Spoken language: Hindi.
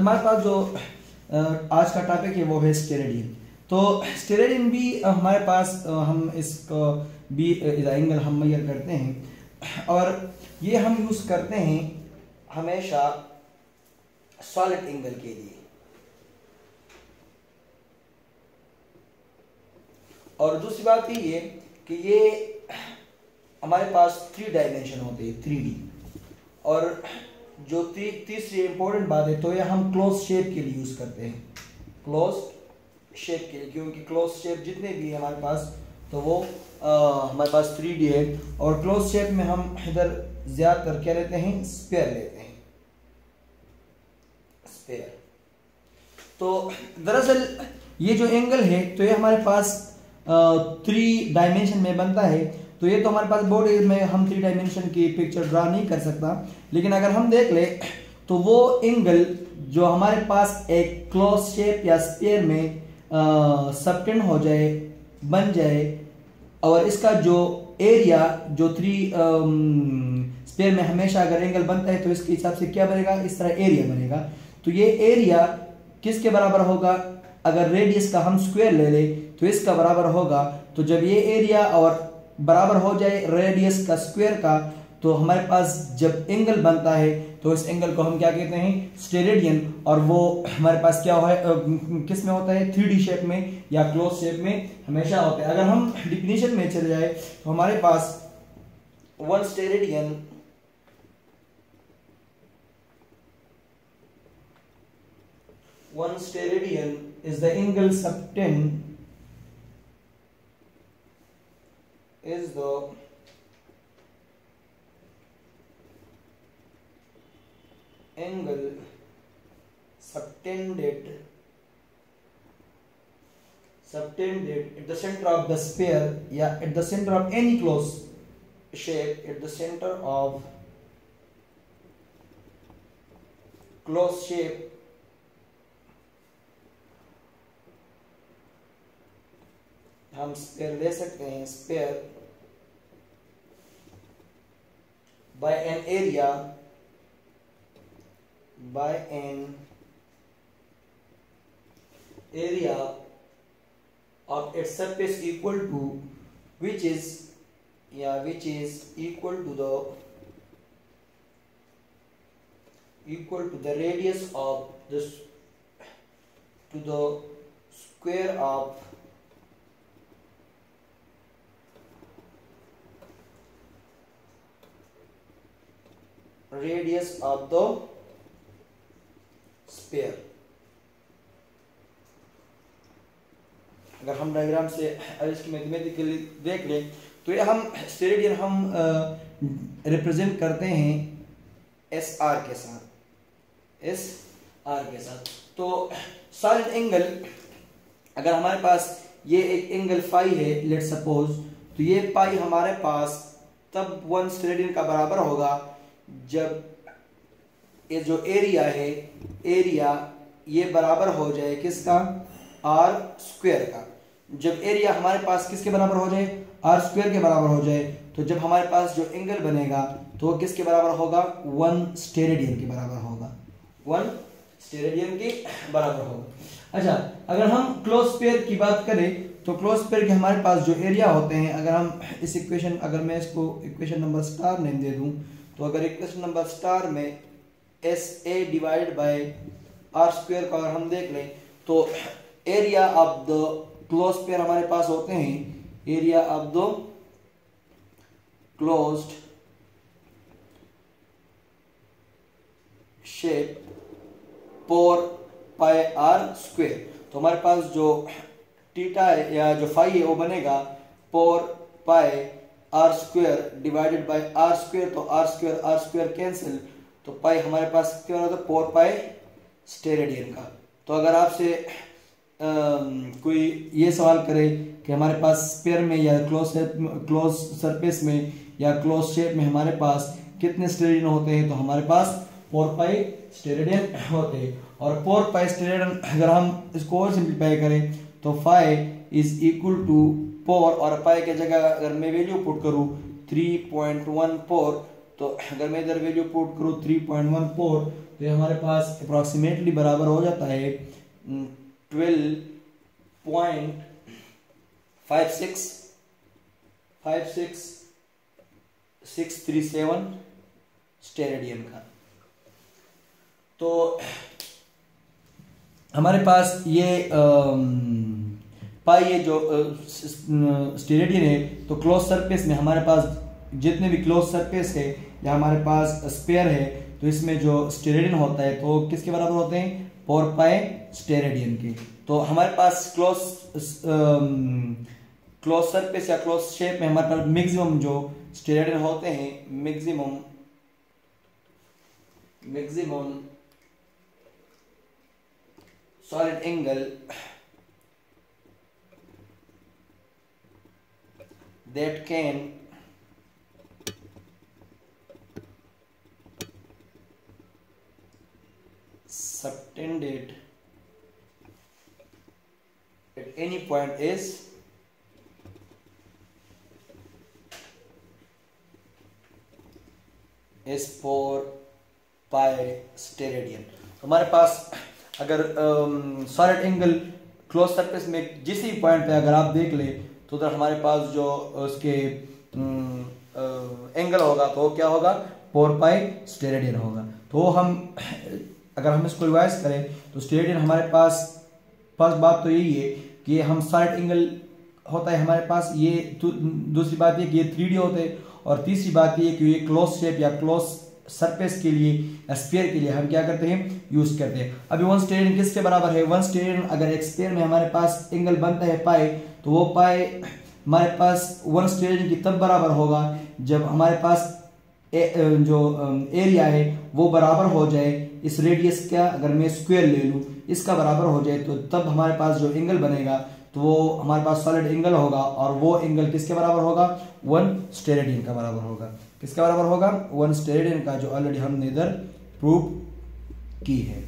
तुम्हारे पास जो आज का टॉपिक है वो है स्टेरेडियन। तो स्टेरेडियन भी हमारे पास हम इसको भी एंगल हम मेजर करते हैं और ये हम यूज करते हैं हमेशा सॉलिड एंगल के लिए। और दूसरी बात ये कि ये हमारे पास 3 डायमेंशन होते हैं, 3D। और जो तीसरी इंपॉर्टेंट बात है तो ये हम क्लोज शेप के लिए यूज करते हैं, क्लोज शेप के लिए, क्योंकि क्लोज शेप जितने भी हमारे पास तो वो हमारे पास 3D है। और क्लोज शेप में हम इधर ज्यादातर क्या लेते हैं, स्फीयर लेते हैं, स्फीयर। तो दरअसल ये जो एंगल है तो ये हमारे पास 3 डायमेंशन में बनता है। तो ये तो हमारे पास बोर्ड में हम 3 डायमेंशन की पिक्चर ड्रा नहीं कर सकता, लेकिन अगर हम देख ले तो वो एंगल जो हमारे पास एक क्लोज शेप या स्फीयर में सबटेंड हो जाए, बन जाए, और इसका जो एरिया जो 3 स्फीयर में हमेशा अगर एंगल बनता है तो इसके हिसाब से क्या बनेगा, इस तरह एरिया बनेगा। तो ये एरिया किसके बराबर होगा, अगर रेडियस का हम स्क्वायर ले ले तो इसका बराबर होगा। तो जब ये एरिया और बराबर हो जाए रेडियस का स्क्वायर का, तो हमारे पास जब एंगल बनता है तो इस एंगल को हम क्या कहते हैं, स्टेरेडियन। और वो हमारे पास क्या है, किस में होता है, 3D शेप में या क्लोज शेप में हमेशा होता है। अगर हम डिफिनेशन में चले जाए तो हमारे पास one steradian is the angle subtend is the angle subtended at the center of the sphere, yeah, at the center of any closed shape, at the center of closed shape हम स्पेयर ले सकते हैं, sphere by an area of its surface equal to which is equal to the radius of this, to the square of radius of the sphere। अगर हम डायग्राम से इसकी मैथमेटिकली देख लें तो ये हम स्टेरेडियन हम रिप्रेजेंट करते हैं SR के साथ। तो सॉलिड एंगल अगर हमारे पास ये एक एंगल फाई है, लेट सपोज, तो ये पाई हमारे पास तब 1 स्टेरेडियन का बराबर होगा जब ये जो एरिया है, एरिया ये बराबर हो जाए किसका, आर स्क्वायर का। जब एरिया हमारे पास किसके बराबर हो जाए, आर स्क्वायर के बराबर हो जाए, तो जब हमारे पास जो एंगल बनेगा तो वो किसके बराबर होगा, 1 स्टेरेडियन के बराबर होगा, 1 स्टेरेडियन के बराबर होगा। अच्छा, अगर हम क्लोज स्फीयर की बात करें तो क्लोज स्फीयर के हमारे पास जो एरिया होते हैं, अगर हम इस इक्वेशन, अगर मैं इसको इक्वेशन नंबर स्टार नेम दे दूं, तो अगर इक्वेशन नंबर स्टार में SA divide by are square को अगर हम देख लें तो area of the close sphere हमारे पास होते हैं, area of the closed shape 4 pi are square. तो हमारे पास जो थीटा है या जो फाई है वो बनेगा 4 pi are square divided by are square. तो आर स्क्वायर कैंसिल, तो पाई हमारे पास क्या होता है, 4 पाई स्टेरेडियन का। तो अगर आपसे कोई ये सवाल करे कि हमारे पास स्फीयर में या क्लोज सरफेस में या क्लोज शेप में हमारे पास कितने स्टेरेडियन होते हैं, तो हमारे पास 4 पाई स्टेरेडियन होते हैं। और 4 पाई स्टेरेडियन अगर हम इसको और सिंप्लीफाई करें तो फाई इज इक्वल टू 4, और पाई के जगह अगर मैं वैल्यू पुट करूं 3.14, तो अगर मैं इधर वैल्यू पुट करूँ 3.14 तो ये हमारे पास अप्रॉक्सीमेटली बराबर हो जाता है 12.56637 स्टेरेडियन का। तो हमारे पास ये पाई ये जो स्टेरेडियन है, तो क्लोज सरफेस में हमारे पास जितने भी क्लोज सरफेस है या हमारे पास स्पेयर है, तो इसमें जो स्टेरेडियन होता है तो किसके बराबर होते हैं, 4 पाई स्टेरेडियन के। तो हमारे पास क्लोज सरफेस या क्लोज शेप में हमारे पास मैक्सिमम जो स्टेरेडियन होते हैं, maximum solid angle that can subtended at any point is 4 pi steradian. हमारे पास अगर सॉलिड एंगल क्लोज सरफेस में जिस भी पॉइंट पे अगर आप देख ले तो उधर हमारे पास जो उसके एंगल होगा तो क्या होगा, 4 पाई स्टेरेडियन होगा। तो अगर हम इसको रिवाइज करें तो स्टेरेडियन हमारे पास फर्स्ट बात तो यही है कि हम सॉलिड एंगल होता है हमारे पास ये, दूसरी बात ये कि ये 3D होते हैं, और तीसरी बात ये कि ये क्लोज शेप या क्लोज सरफेस के लिए स्फीयर के लिए हम क्या करते हैं, यूज करते हैं। अभी वन स्टेरेडियन किसके बराबर है, वन स्टेरेडियन अगर एक स्फीयर में हमारे पास एंगल बनता है पाई, तो वो पाई हमारे पास वन स्टेरेडियन की तब बराबर होगा जब हमारे पास जो एरिया है वो बराबर हो जाए इस रेडियस का, अगर मैं स्क्वायर ले लूँ इसका बराबर हो जाए, तो तब हमारे पास जो एंगल बनेगा तो वो हमारे पास सॉलिड एंगल होगा, और वो एंगल किसके बराबर होगा, वन स्टेरेडियन का बराबर होगा। किसका बराबर होगा, वन स्टेरेडियन का, जो ऑलरेडी हमने इधर प्रूव की है।